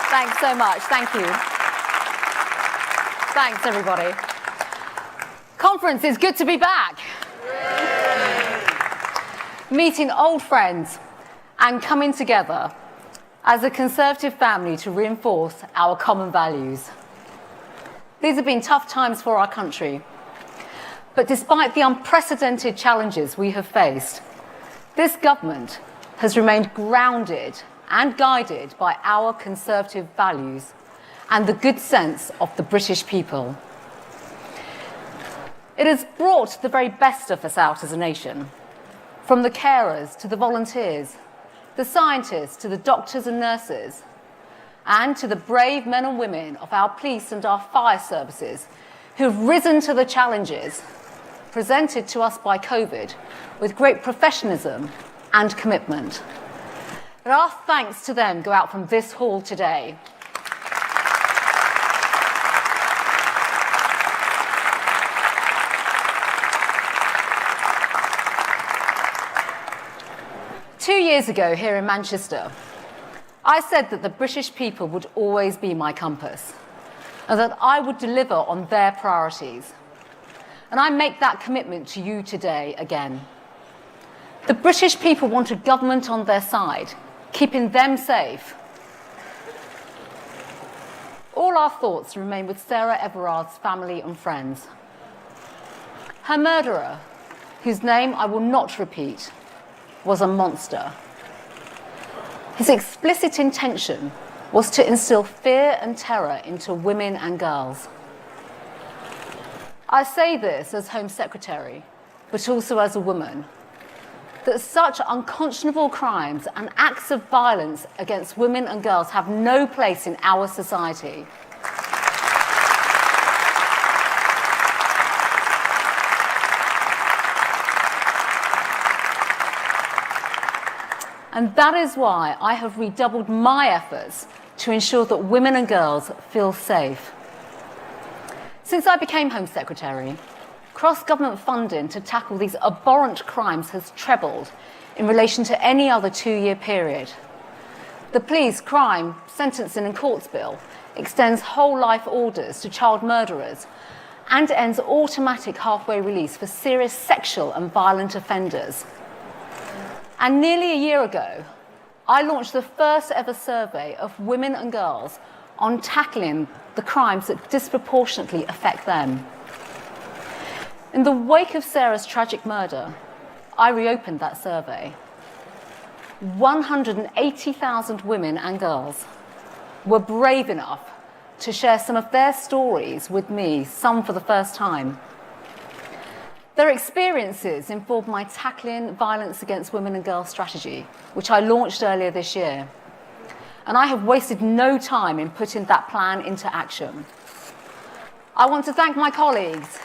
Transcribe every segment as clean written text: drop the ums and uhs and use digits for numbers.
Thanks so much. Thank you. Thanks, everybody. Conference, it's good to be back. Meeting old friends and coming together as a Conservative family to reinforce our common values. These have been tough times for our country. But despite the unprecedented challenges we have faced, this government has remained grounded and guided by our Conservative values and the good sense of the British people. It has brought the very best of us out as a nation, from the carers to the volunteers, the scientists to the doctors and nurses, and to the brave men and women of our police and our fire services who have risen to the challenges presented to us by COVID with great professionalism and commitment. But our thanks to them go out from this hall today. Two years ago here in Manchester, I said that the British people would always be my compass and that I would deliver on their priorities. And I make that commitment to you today again. The British people want a government on their side, keeping them safe. All our thoughts remain with Sarah Everard's family and friends. Her murderer, whose name I will not repeat, was a monster. His explicit intention was to instill fear and terror into women and girls. I say this as Home Secretary, but also as a woman, that such unconscionable crimes and acts of violence against women and girls have no place in our society. And that is why I have redoubled my efforts to ensure that women and girls feel safe. Since I became Home Secretary, cross-government funding to tackle these abhorrent crimes has trebled in relation to any other two-year period. The Police, Crime, Sentencing and Courts Bill extends whole life orders to child murderers and ends automatic halfway release for serious sexual and violent offenders. And nearly a year ago, I launched the first ever survey of women and girls on tackling the crimes that disproportionately affect them. In the wake of Sarah's tragic murder, I reopened that survey. 180,000 women and girls were brave enough to share some of their stories with me, some for the first time. Their experiences informed my Tackling Violence Against Women and Girls strategy, which I launched earlier this year. And I have wasted no time in putting that plan into action. I want to thank my colleagues.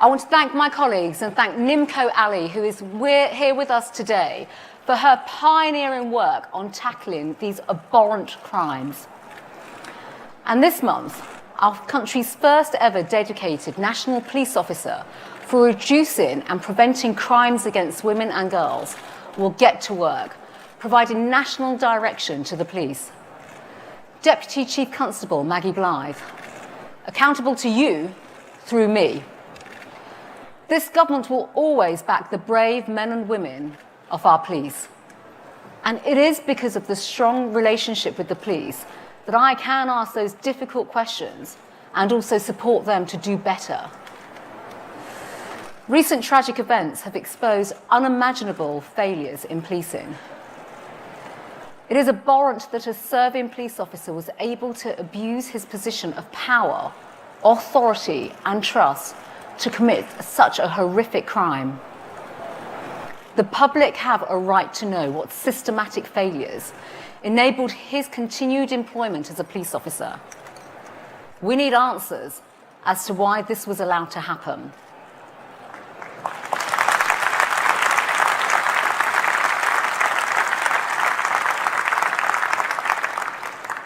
I want to thank my colleagues and thank Nimco Ali, who is here with us today, for her pioneering work on tackling these abhorrent crimes. And this month, our country's first ever dedicated national police officer for reducing and preventing crimes against women and girls will get to work, providing national direction to the police. Deputy Chief Constable Maggie Blythe, accountable to you through me. This government will always back the brave men and women of our police. And it is because of the strong relationship with the police that I can ask those difficult questions and also support them to do better. Recent tragic events have exposed unimaginable failures in policing. It is abhorrent that a serving police officer was able to abuse his position of power, authority and trust to commit such a horrific crime. The public have a right to know what systematic failures enabled his continued employment as a police officer. We need answers as to why this was allowed to happen.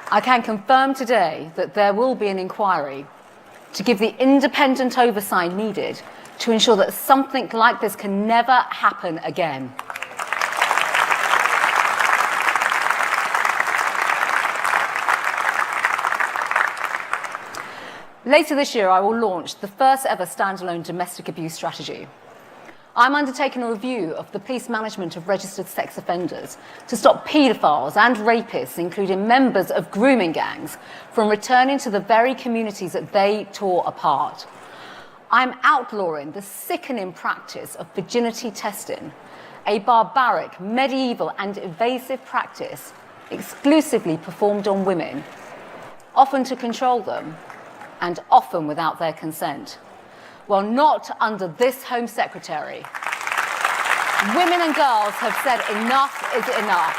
I can confirm today that there will be an inquiry to give the independent oversight needed to ensure that something like this can never happen again. Later this year, I will launch the first ever standalone domestic abuse strategy. I'm undertaking a review of the police management of registered sex offenders to stop paedophiles and rapists, including members of grooming gangs, from returning to the very communities that they tore apart. I'm outlawing the sickening practice of virginity testing, a barbaric, medieval and invasive practice exclusively performed on women, often to control them, and often without their consent. Well, not under this Home Secretary. Women and girls have said enough is enough.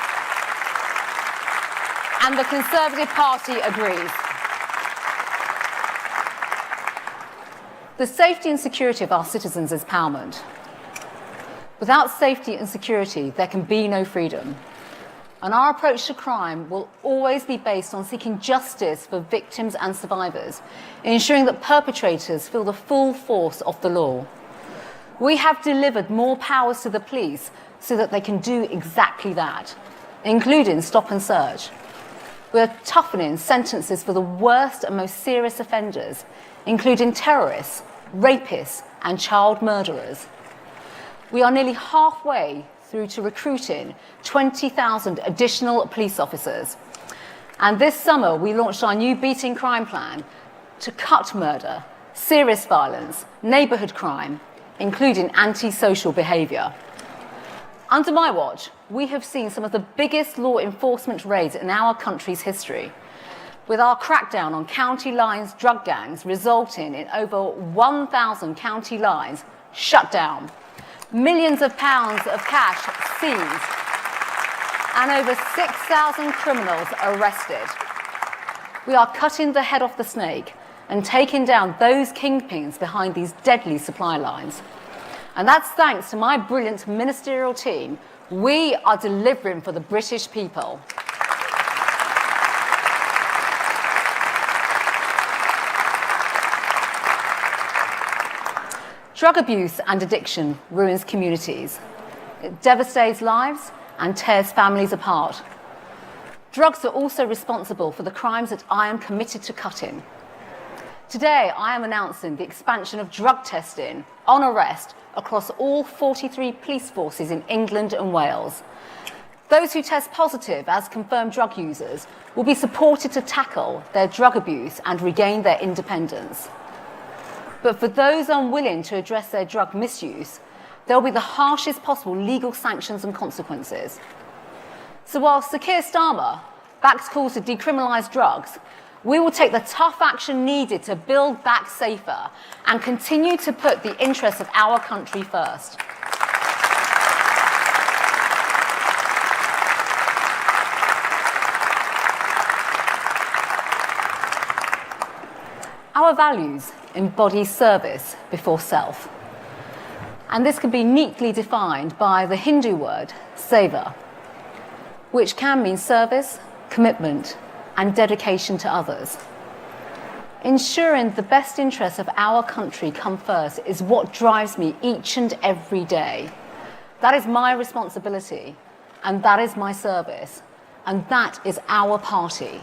And the Conservative Party agrees. The safety and security of our citizens is paramount. Without safety and security, there can be no freedom. And our approach to crime will always be based on seeking justice for victims and survivors, ensuring that perpetrators feel the full force of the law. We have delivered more powers to the police so that they can do exactly that, including stop and search. We're toughening sentences for the worst and most serious offenders, including terrorists, rapists, and child murderers. We are nearly halfway through to recruiting 20,000 additional police officers. And this summer, we launched our new Beating Crime plan to cut murder, serious violence, neighbourhood crime, including antisocial behaviour. Under my watch, we have seen some of the biggest law enforcement raids in our country's history, with our crackdown on county lines drug gangs resulting in over 1,000 county lines shut down, millions of pounds of cash seized, and over 6,000 criminals arrested. We are cutting the head off the snake and taking down those kingpins behind these deadly supply lines. And that's thanks to my brilliant ministerial team. We are delivering for the British people. Drug abuse and addiction ruins communities. It devastates lives and tears families apart. Drugs are also responsible for the crimes that I am committed to cutting. Today, I am announcing the expansion of drug testing on arrest across all 43 police forces in England and Wales. Those who test positive as confirmed drug users will be supported to tackle their drug abuse and regain their independence. But for those unwilling to address their drug misuse, there will be the harshest possible legal sanctions and consequences. So while Sir Keir Starmer backs calls to decriminalise drugs, we will take the tough action needed to build back safer and continue to put the interests of our country first. Our values embody service before self. And this can be neatly defined by the Hindu word seva, which can mean service, commitment, and dedication to others. Ensuring the best interests of our country come first is what drives me each and every day. That is my responsibility, and that is my service, and that is our party.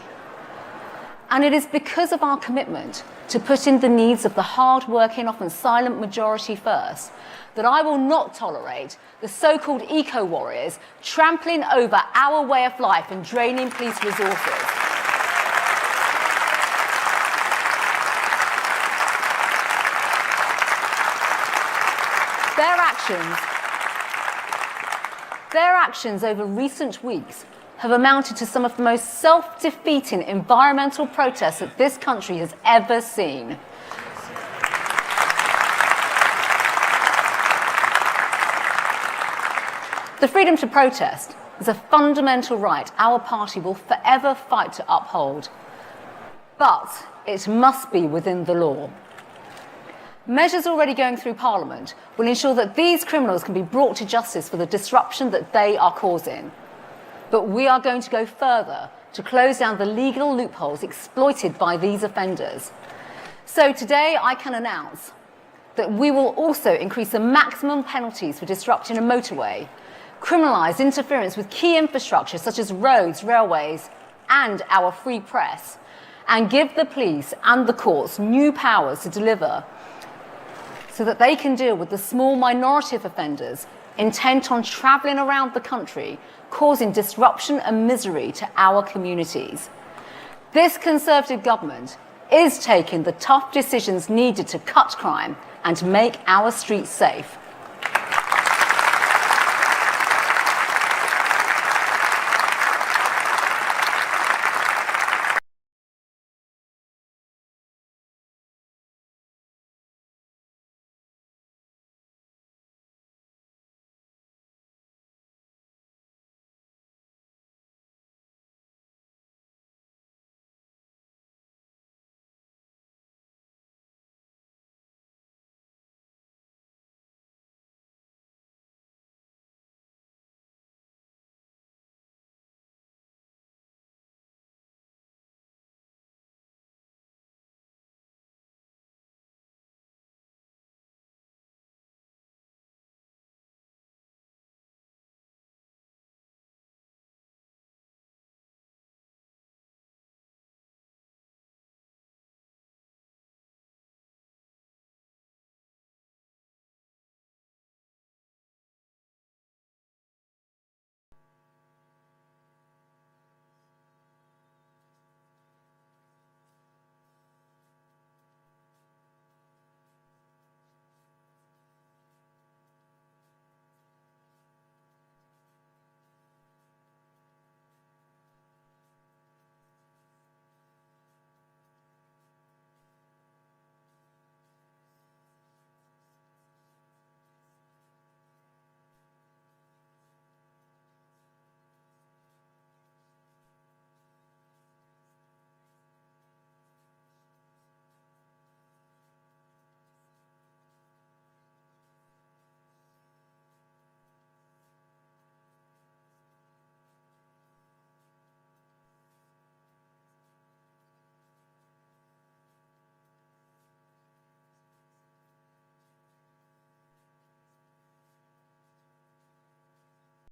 And it is because of our commitment to putting the needs of the hard-working, often silent majority first, that I will not tolerate the so-called eco-warriors trampling over our way of life and draining police resources. Their actions over recent weeks have amounted to some of the most self-defeating environmental protests that this country has ever seen. The freedom to protest is a fundamental right our party will forever fight to uphold. But it must be within the law. Measures already going through Parliament will ensure that these criminals can be brought to justice for the disruption that they are causing. But we are going to go further to close down the legal loopholes exploited by these offenders. So today I can announce that we will also increase the maximum penalties for disrupting a motorway, criminalise interference with key infrastructure such as roads, railways, and our free press, and give the police and the courts new powers to deliver so that they can deal with the small minority of offenders intent on travelling around the country, causing disruption and misery to our communities. This Conservative government is taking the tough decisions needed to cut crime and make our streets safe.